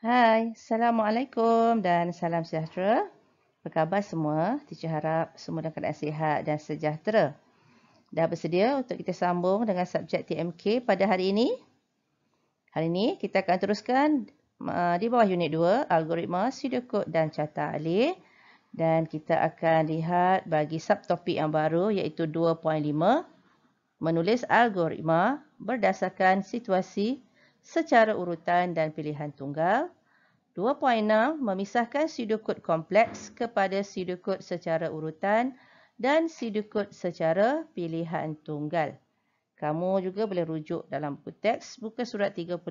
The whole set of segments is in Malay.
Hai, Assalamualaikum dan salam sejahtera. Apa khabar semua? Teacher harap semua dalam keadaan sihat dan sejahtera. Dah bersedia untuk kita sambung dengan subjek TMK pada hari ini? Hari ini kita akan teruskan di bawah unit 2, algoritma, pseudocode dan carta alih. Dan kita akan lihat bagi subtopik yang baru iaitu 2.5, menulis algoritma berdasarkan situasi secara urutan dan pilihan tunggal. 2.6 memisahkan pseudocode kompleks kepada pseudocode secara urutan dan pseudocode secara pilihan tunggal. Kamu juga boleh rujuk dalam buku teks buku surat 35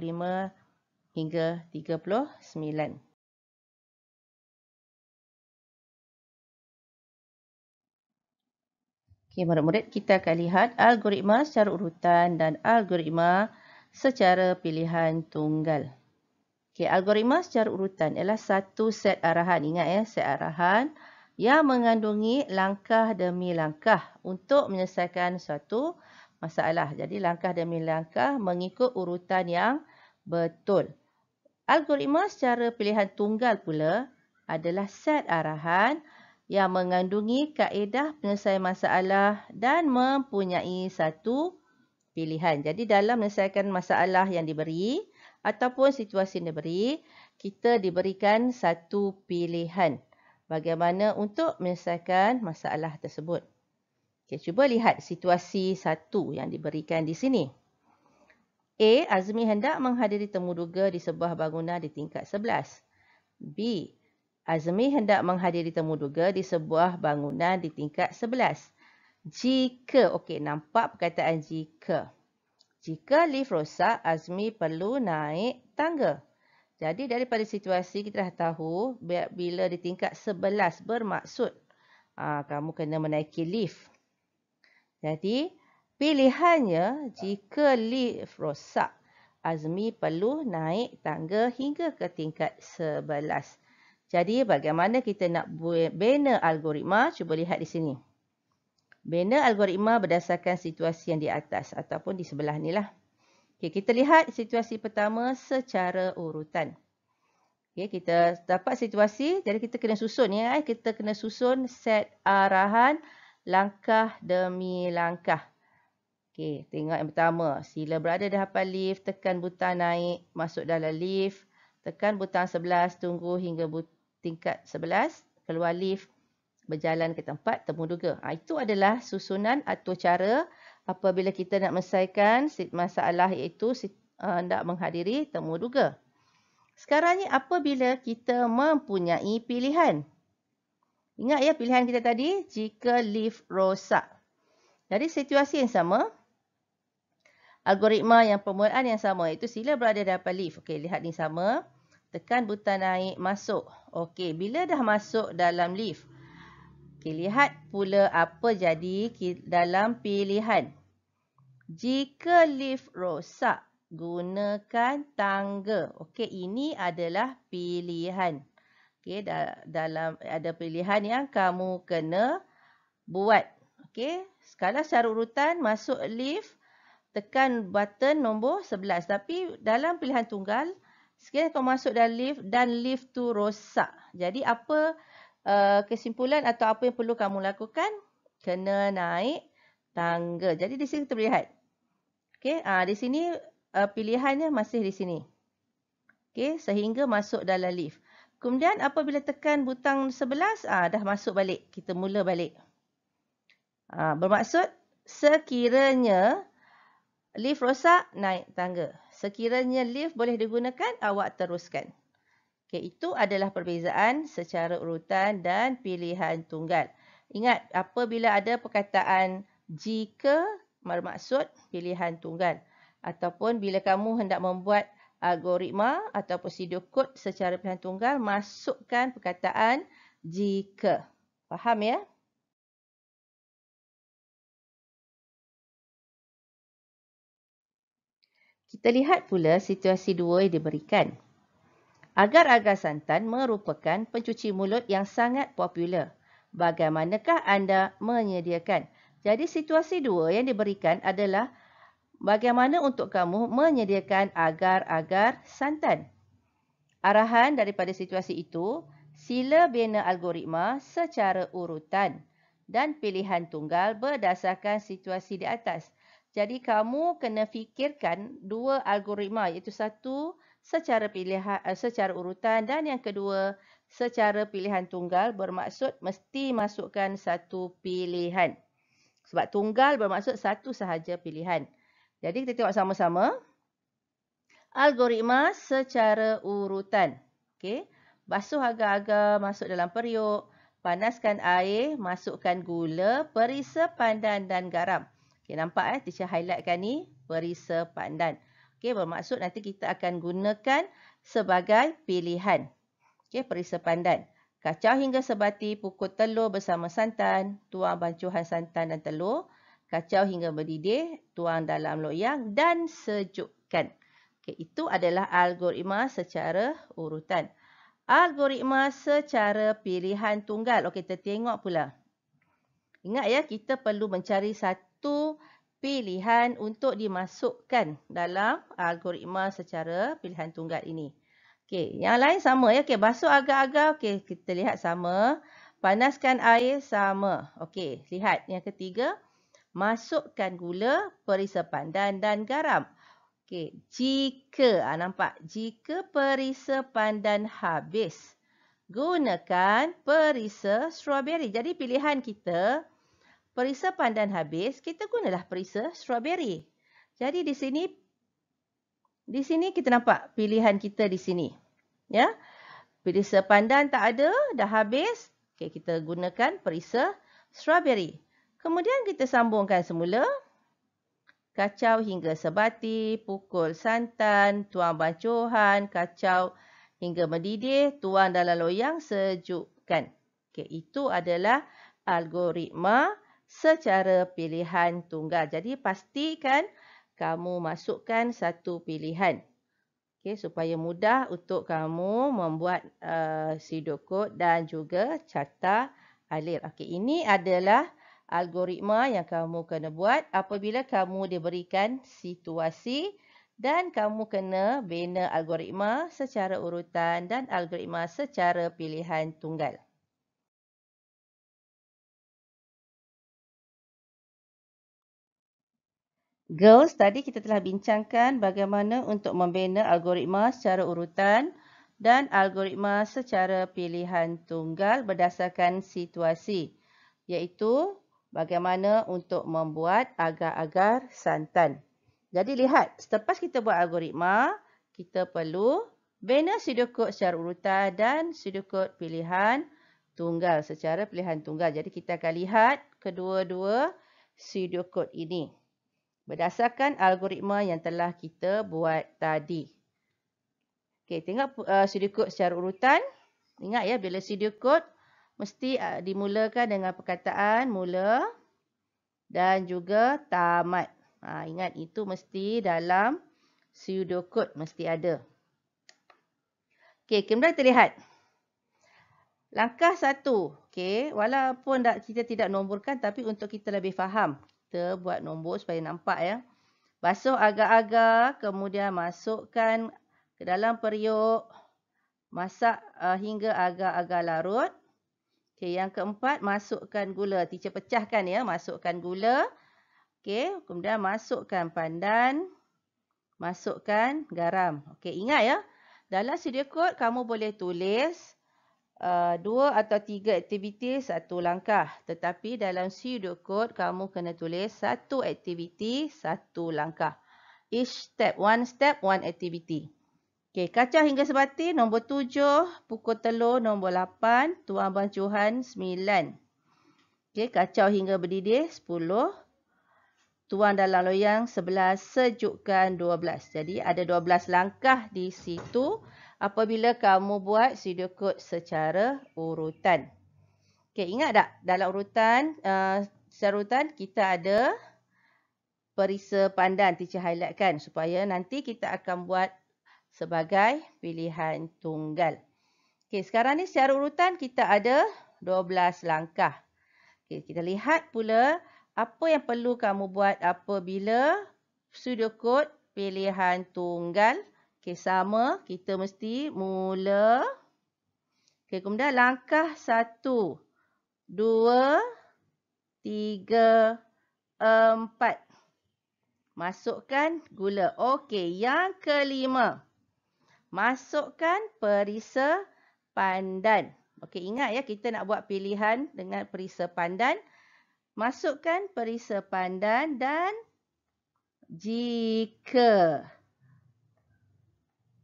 hingga 39. Okey, murid-murid, kita akan lihat algoritma secara urutan dan algoritma secara pilihan tunggal. Okey, algoritma secara urutan ialah satu set arahan. Ingat ya, set arahan yang mengandungi langkah demi langkah untuk menyelesaikan suatu masalah. Jadi, langkah demi langkah mengikut urutan yang betul. Algoritma secara pilihan tunggal pula adalah set arahan yang mengandungi kaedah penyelesaian masalah dan mempunyai satu pilihan. Jadi, dalam menyelesaikan masalah yang diberi ataupun situasi yang diberi, kita diberikan satu pilihan bagaimana untuk menyelesaikan masalah tersebut. Okay, cuba lihat situasi satu yang diberikan di sini. A. Azmi hendak menghadiri temu duga di sebuah bangunan di tingkat 11. B. Azmi hendak menghadiri temu duga di sebuah bangunan di tingkat 11. Jika, okey, nampak perkataan jika. Jika lift rosak, Azmi perlu naik tangga. Jadi daripada situasi kita dah tahu bila di tingkat 11 bermaksud kamu kena menaiki lift. Jadi pilihannya jika lift rosak, Azmi perlu naik tangga hingga ke tingkat 11. Jadi bagaimana kita nak bina algoritma? Cuba lihat di sini. Bina algoritma berdasarkan situasi yang di atas ataupun di sebelah ni lah. Okay, kita lihat situasi pertama secara urutan. Okay, kita dapat situasi, jadi kita kena susun ya. Kita kena susun set arahan langkah demi langkah. Okay, tengok yang pertama. Sila berada di hadapan lift, tekan butang naik, masuk dalam lift. Tekan butang 11, tunggu hingga tingkat 11, keluar lift. Berjalan ke tempat temu duga. Itu adalah susunan atau cara apabila kita nak menyelesaikan masalah iaitu hendak menghadiri temu duga. Sekarang ni apabila kita mempunyai pilihan. Ingat ya pilihan kita tadi, jika lift rosak. Jadi situasi yang sama, algoritma yang permulaan yang sama iaitu sila berada di hadapan lift. Okey, lihat ni sama. Tekan butang naik, masuk. Okey, bila dah masuk dalam lift, okay, lihat pula apa jadi dalam pilihan. Jika lift rosak, gunakan tangga. Okey, ini adalah pilihan. Okey, dalam ada pilihan yang kamu kena buat. Okey, skala secara urutan masuk lift, tekan button nombor 11. Tapi dalam pilihan tunggal, sekiranya kamu masuk dalam lift dan lift tu rosak. Jadi apa kesimpulan atau apa yang perlu kamu lakukan? Kena naik tangga. Jadi di sini kita lihat. Okey, di sini pilihannya masih di sini. Okey, sehingga masuk dalam lift. Kemudian apabila tekan butang 11, dah masuk balik. Kita mula balik. Bermaksud sekiranya lift rosak, naik tangga. Sekiranya lift boleh digunakan, awak teruskan. Okay, itu adalah perbezaan secara urutan dan pilihan tunggal. Ingat, apabila ada perkataan jika bermaksud pilihan tunggal. Ataupun bila kamu hendak membuat algoritma ataupun pseudocode secara pilihan tunggal, masukkan perkataan jika. Faham ya? Kita lihat pula situasi 2 yang diberikan. Agar-agar santan merupakan pencuci mulut yang sangat popular. Bagaimanakah anda menyediakan? Jadi situasi 2 yang diberikan adalah bagaimana untuk kamu menyediakan agar-agar santan. Arahan daripada situasi itu, sila bina algoritma secara urutan dan pilihan tunggal berdasarkan situasi di atas. Jadi kamu kena fikirkan dua algoritma, iaitu satu secara secara urutan dan yang kedua secara pilihan tunggal, bermaksud mesti masukkan satu pilihan. Sebab tunggal bermaksud satu sahaja pilihan. Jadi kita tengok sama-sama. Algoritma secara urutan. Okey. Basuh agar-agar, masuk dalam periuk. Panaskan air, masukkan gula, perisa pandan dan garam. Okey, nampak teacher highlightkan ni, perisa pandan. Okey, bermaksud nanti kita akan gunakan sebagai pilihan. Okey, perisa pandan. Kacau hingga sebati, pukul telur bersama santan, tuang bancuhan santan dan telur. Kacau hingga mendidih, tuang dalam loyang dan sejukkan. Okey, itu adalah algoritma secara urutan. Algoritma secara pilihan tunggal. Okey, kita tengok pula. Ingat ya, kita perlu mencari satu pilihan untuk dimasukkan dalam algoritma secara pilihan tunggal ini. Okey, yang lain sama ya. Okey, basuh agar-agar. Okey, kita lihat sama. Panaskan air sama. Okey, lihat yang ketiga. Masukkan gula, perisa pandan dan garam. Okey, jika, nampak? Jika perisa pandan habis, gunakan perisa strawberry. Jadi pilihan kita, perisa pandan habis, kita gunalah perisa strawberry. Jadi di sini kita nampak pilihan kita di sini. Ya. Perisa pandan tak ada, dah habis. Okey, kita gunakan perisa strawberry. Kemudian kita sambungkan semula. Kacau hingga sebati, pukul santan, tuang bancuhan, kacau hingga mendidih, tuang dalam loyang, sejukkan. Okey, itu adalah algoritma secara pilihan tunggal. Jadi pastikan kamu masukkan satu pilihan. Okey, supaya mudah untuk kamu membuat pseudocode dan juga carta alir. Okey, ini adalah algoritma yang kamu kena buat apabila kamu diberikan situasi dan kamu kena bina algoritma secara urutan dan algoritma secara pilihan tunggal. Girls, tadi kita telah bincangkan bagaimana untuk membina algoritma secara urutan dan algoritma secara pilihan tunggal berdasarkan situasi, iaitu bagaimana untuk membuat agar-agar santan. Jadi lihat, selepas kita buat algoritma, kita perlu bina pseudocode secara urutan dan pseudocode pilihan tunggal secara pilihan tunggal. Jadi kita akan lihat kedua-dua pseudocode ini berdasarkan algoritma yang telah kita buat tadi. Okey, tengok pseudocode secara urutan. Ingat ya, bila pseudocode mesti dimulakan dengan perkataan mula dan juga tamat. Ingat, itu mesti dalam pseudocode, mesti ada. Okey, kemudian kita lihat. Langkah 1. Okey, walaupun kita tidak nomborkan, tapi untuk kita lebih faham, kita buat nombor supaya nampak ya. Basuh agar-agar, kemudian masukkan ke dalam periuk. Masak hingga agar-agar larut. Okey, yang keempat, masukkan gula. Teacher pecahkan ya, masukkan gula. Okey, kemudian masukkan pandan. Masukkan garam. Okey, ingat ya, dalam pseudocode kamu boleh tulis 2 atau 3 aktiviti, 1 langkah. Tetapi dalam pseudocode kamu kena tulis 1 aktiviti, 1 langkah. Each step, one activity. Okey, kacau hingga sebati, nombor 7. Pukul telur, nombor 8. Tuang bancuhan, 9. Okey, kacau hingga berdidih, 10. Tuang dalam loyang, 11. Sejukkan, 12. Jadi ada 12 langkah di situ apabila kamu buat pseudocode secara urutan. Okey, ingat tak? Dalam urutan, secara urutan kita ada perisa pandan. Teacher highlightkan supaya nanti kita akan buat sebagai pilihan tunggal. Okey, sekarang ni secara urutan kita ada 12 langkah. Okey, kita lihat pula apa yang perlu kamu buat apabila pseudocode pilihan tunggal Okey, sama. Kita mesti mula. Okey, kemudian langkah 1, 2, 3, 4. Masukkan gula. Okey, yang kelima. Masukkan perisa pandan. Okey, ingat ya, kita nak buat pilihan dengan perisa pandan. Masukkan perisa pandan dan jika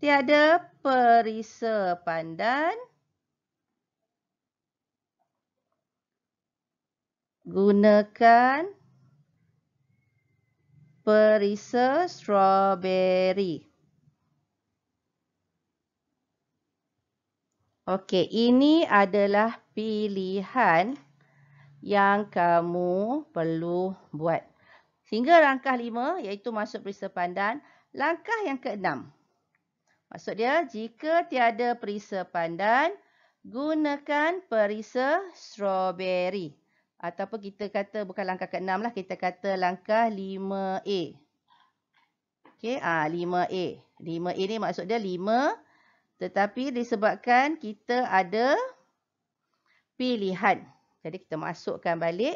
tiada perisa pandan, gunakan perisa strawberry. Okey, ini adalah pilihan yang kamu perlu buat. Sehingga langkah 5 iaitu masuk perisa pandan. Langkah yang ke-6. Maksud dia, jika tiada perisa pandan, gunakan perisa strawberry. Ataupun kita kata bukan langkah ke-6 lah, kita kata langkah 5A. Okey, 5A. 5A ni maksud dia 5, tetapi disebabkan kita ada pilihan. Jadi kita masukkan balik.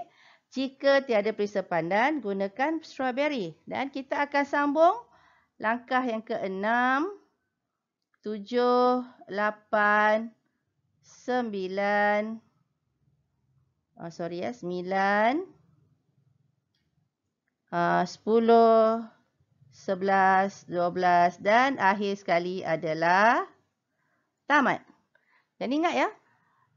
Jika tiada perisa pandan, gunakan strawberry. Dan kita akan sambung langkah yang ke-6, 7, 8, 9, 9, 10, 11, 12 dan akhir sekali adalah tamat. Dan ingat ya,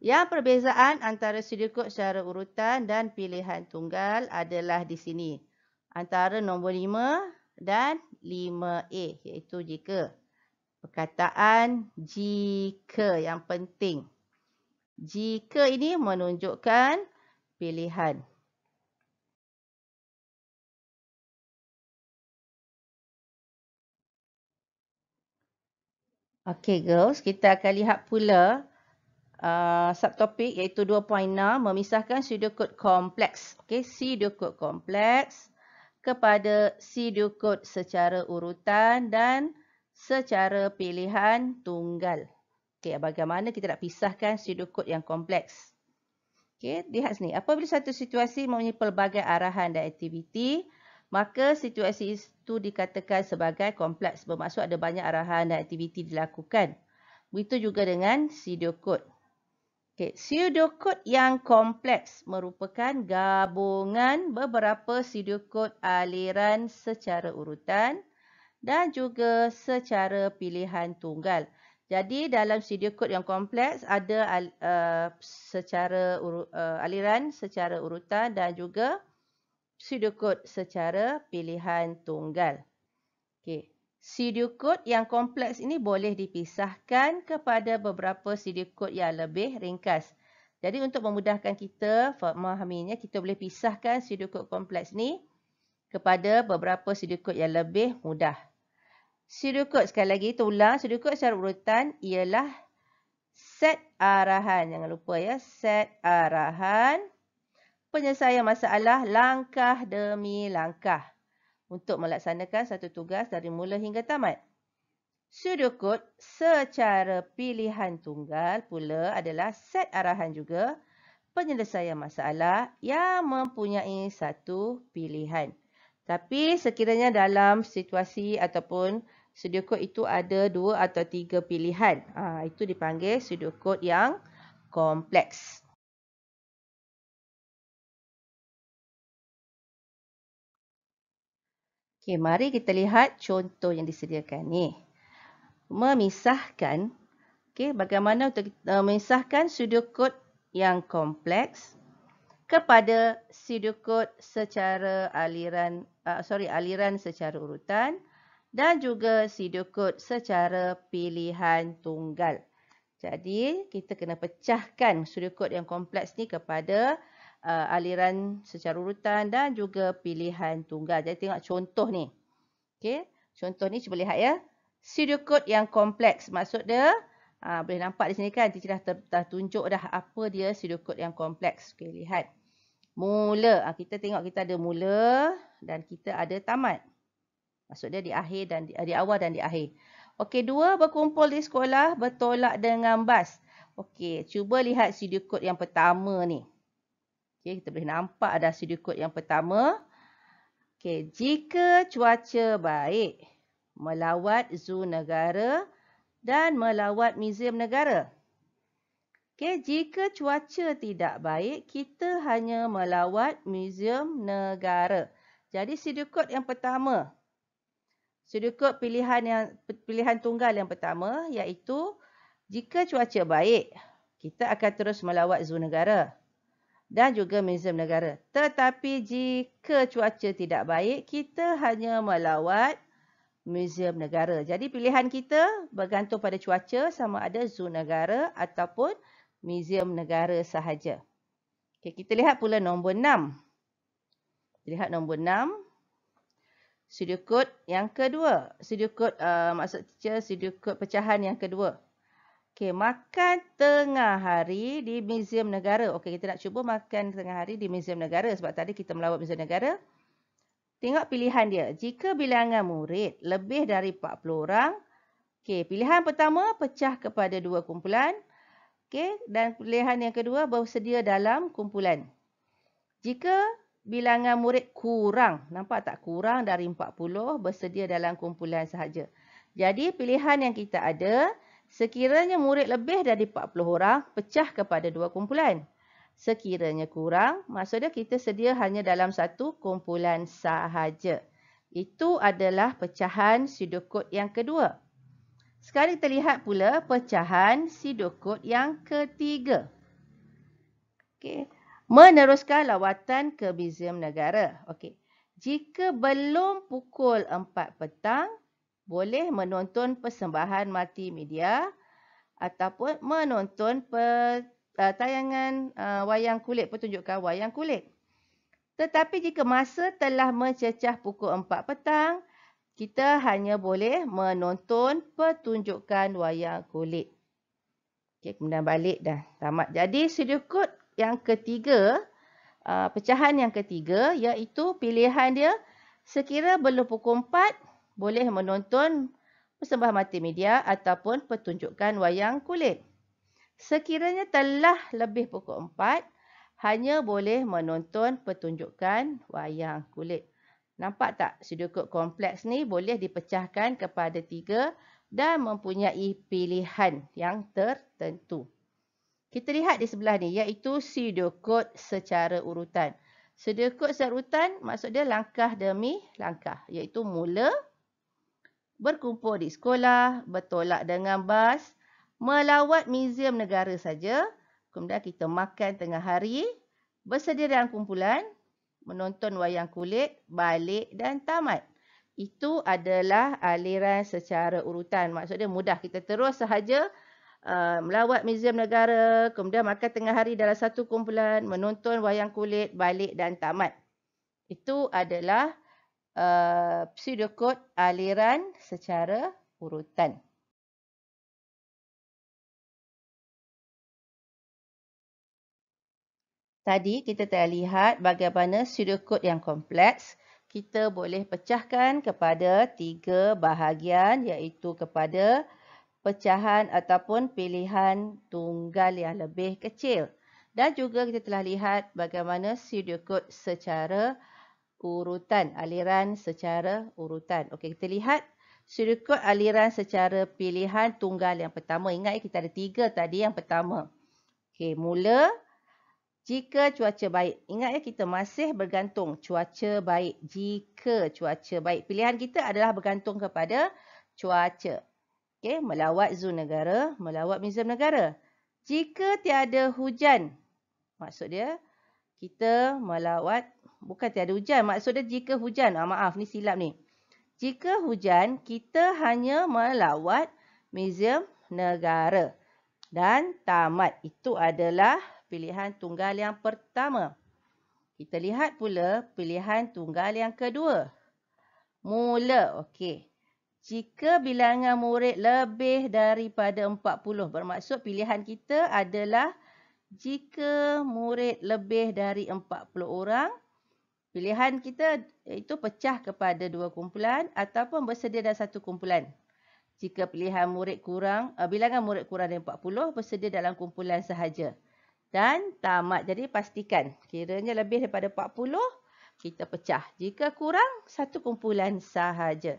yang perbezaan antara pseudocode secara urutan dan pilihan tunggal adalah di sini. Antara nombor 5 dan 5A, iaitu jika. Perkataan jika yang penting. Jika ini menunjukkan pilihan. Okey girls, kita akan lihat pula subtopik iaitu 2.6 memisahkan pseudocode kompleks. Okey, pseudocode kompleks kepada pseudocode secara urutan dan secara pilihan tunggal. Okey, bagaimana kita nak pisahkan pseudocode yang kompleks? Okey, lihat sini. Apabila satu situasi mempunyai pelbagai arahan dan aktiviti, maka situasi itu dikatakan sebagai kompleks. Bermaksud ada banyak arahan dan aktiviti dilakukan. Begitu juga dengan pseudocode. Okay. Pseudocode yang kompleks merupakan gabungan beberapa pseudocode aliran secara urutan dan juga secara pilihan tunggal. Jadi dalam pseudocode yang kompleks ada aliran secara urutan dan juga pseudocode secara pilihan tunggal. Okay. Pseudocode yang kompleks ini boleh dipisahkan kepada beberapa pseudocode yang lebih ringkas. Jadi untuk memudahkan kita memahaminya, kita boleh pisahkan pseudocode kompleks ini kepada beberapa pseudocode yang lebih mudah. Pseudocode, sekali lagi terulang, pseudocode secara urutan ialah set arahan. Jangan lupa ya, set arahan penyelesaian masalah langkah demi langkah untuk melaksanakan satu tugas dari mula hingga tamat. Pseudocode secara pilihan tunggal pula adalah set arahan juga penyelesaian masalah yang mempunyai satu pilihan. Tapi sekiranya dalam situasi ataupun pseudocode itu ada 2 atau 3 pilihan, itu dipanggil pseudocode yang kompleks. Okey, mari kita lihat contoh yang disediakan ni. Memisahkan, okey, bagaimana untuk memisahkan pseudocode yang kompleks kepada pseudocode secara aliran secara urutan dan juga pseudocode secara pilihan tunggal. Jadi, kita kena pecahkan pseudocode yang kompleks ni kepada aliran secara urutan dan juga pilihan tunggal. Jadi tengok contoh ni. Okey, contoh ni cuba lihat ya. Pseudocode yang kompleks maksud dia boleh nampak di sini kan, teacher dah tunjuk dah apa dia pseudocode yang kompleks. Okey, lihat. Mula, kita tengok kita ada mula dan kita ada tamat. Maksud dia di akhir dan di awal dan di akhir. Okey, 2 berkumpul di sekolah bertolak dengan bas. Okey, cuba lihat studio code yang pertama ni. Okey, kita boleh nampak ada studio code yang pertama. Okey, jika cuaca baik, melawat zoo negara dan melawat muzium negara. Okey, jika cuaca tidak baik, kita hanya melawat muzium negara. Jadi studio code yang pertama. Studio code pilihan tunggal yang pertama iaitu jika cuaca baik, kita akan terus melawat zoo negara dan juga muzium negara. Tetapi jika cuaca tidak baik, kita hanya melawat muzium negara. Jadi pilihan kita bergantung pada cuaca sama ada zoo negara ataupun muzium negara sahaja. Okay, kita lihat pula nombor 6. Lihat nombor 6. Studio code yang kedua. Studio code studio code pecahan yang kedua. Okey, makan tengah hari di Muzium Negara. Okey, kita nak cuba makan tengah hari di Muzium Negara sebab tadi kita melawat Muzium Negara. Tengok pilihan dia. Jika bilangan murid lebih dari 40 orang, okey, pilihan pertama pecah kepada 2 kumpulan. Okey, dan pilihan yang kedua bersedia dalam kumpulan. Jika bilangan murid kurang, nampak tak, kurang dari 40, bersedia dalam kumpulan sahaja. Jadi pilihan yang kita ada, sekiranya murid lebih dari 40 orang, pecah kepada 2 kumpulan. Sekiranya kurang, maksudnya kita sedia hanya dalam satu kumpulan sahaja. Itu adalah pecahan pseudocode yang kedua. Sekarang kita lihat pula pecahan pseudocode yang ketiga. Okey. Meneruskan lawatan ke Muzium Negara. Okey. Jika belum pukul 4 petang, boleh menonton persembahan multimedia ataupun menonton tayangan wayang kulit, pertunjukan wayang kulit. Tetapi jika masa telah mencecah pukul 4 petang, kita hanya boleh menonton pertunjukan wayang kulit. Okey, kemudian balik dah tamat. Jadi studio code yang ketiga, pecahan yang ketiga iaitu pilihan dia sekira belum pukul 4 boleh menonton persembahan multimedia ataupun pertunjukan wayang kulit. Sekiranya telah lebih pukul 4 hanya boleh menonton pertunjukan wayang kulit. Nampak tak studio code kompleks ni boleh dipecahkan kepada 3 dan mempunyai pilihan yang tertentu. Kita lihat di sebelah ni iaitu pseudocode secara urutan. Pseudocode secara urutan maksud dia langkah demi langkah. Iaitu mula, berkumpul di sekolah, bertolak dengan bas, melawat muzium negara saja, kemudian kita makan tengah hari, bersedia dalam kumpulan, menonton wayang kulit, balik dan tamat. Itu adalah aliran secara urutan. Maksud dia mudah. Kita terus sahaja melawat muzium negara, kemudian makan tengah hari dalam satu kumpulan, menonton wayang kulit, balik dan tamat. Itu adalah pseudocode aliran secara urutan. Tadi kita telah lihat bagaimana pseudocode yang kompleks kita boleh pecahkan kepada 3 bahagian iaitu kepada pecahan ataupun pilihan tunggal yang lebih kecil. Dan juga kita telah lihat bagaimana pseudocode secara urutan, aliran secara urutan. Okey, kita lihat pseudocode aliran secara pilihan tunggal yang pertama. Ingat kita ada 3 tadi yang pertama. Okey, mula jika cuaca baik. Ingat kita masih bergantung cuaca baik. Jika cuaca baik. Pilihan kita adalah bergantung kepada cuaca. Okey, melawat zoo negara, melawat muzium negara. Jika tiada hujan, maksud dia kita melawat, bukan tiada hujan, maksud dia jika hujan. Maaf, ni silap ni. Jika hujan, kita hanya melawat muzium negara. Dan tamat. Itu adalah pilihan tunggal yang pertama. Kita lihat pula pilihan tunggal yang kedua. Mula, okey. Jika bilangan murid lebih daripada 40, bermaksud pilihan kita adalah jika murid lebih dari 40 orang, pilihan kita itu pecah kepada 2 kumpulan ataupun bersedia dalam satu kumpulan. Jika pilihan murid kurang, bilangan murid kurang dari 40, bersedia dalam kumpulan sahaja. Dan tamat. Jadi pastikan kiranya lebih daripada 40, kita pecah. Jika kurang, satu kumpulan sahaja.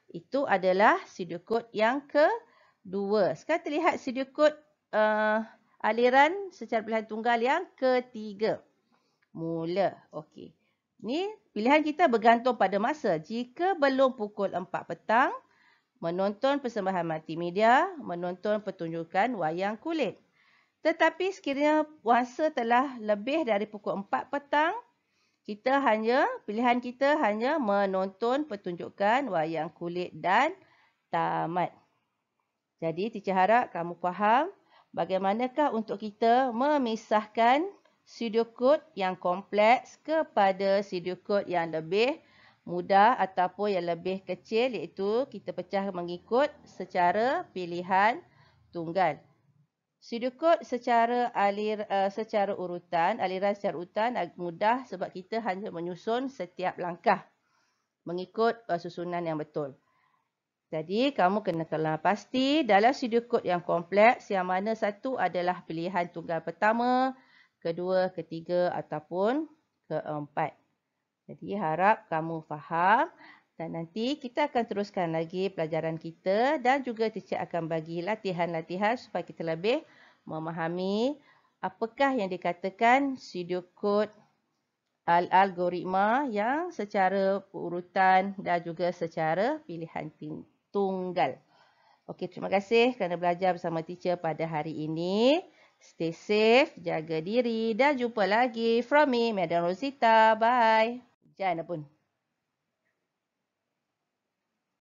Itu adalah studio kod yang kedua. Sekarang terlihat studio kod aliran secara pilihan tunggal yang ketiga. Mula. Okey. Ni pilihan kita bergantung pada masa. Jika belum pukul 4 petang, menonton persembahan multimedia, menonton pertunjukan wayang kulit. Tetapi sekiranya masa telah lebih dari pukul 4 petang, pilihan kita hanya menonton pertunjukan wayang kulit dan tamat. Jadi, teacher harap kamu faham bagaimanakah untuk kita memisahkan studio kod yang kompleks kepada studio kod yang lebih mudah ataupun yang lebih kecil, iaitu kita pecah mengikut secara pilihan tunggal. Studio kod secara urutan, aliran secara urutan mudah sebab kita hanya menyusun setiap langkah mengikut susunan yang betul. Jadi, kamu kena kenal pasti dalam studio kod yang kompleks yang mana satu adalah pilihan tunggal pertama, kedua, ketiga ataupun keempat. Jadi, harap kamu faham dan nanti kita akan teruskan lagi pelajaran kita dan juga teacher akan bagi latihan-latihan supaya kita lebih memahami apakah yang dikatakan studio kod algoritma yang secara urutan dan juga secara pilihan tunggal. Okey, terima kasih kerana belajar bersama teacher pada hari ini. Stay safe, jaga diri dan jumpa lagi from me, Madam Rosita. Bye. Jangan pun.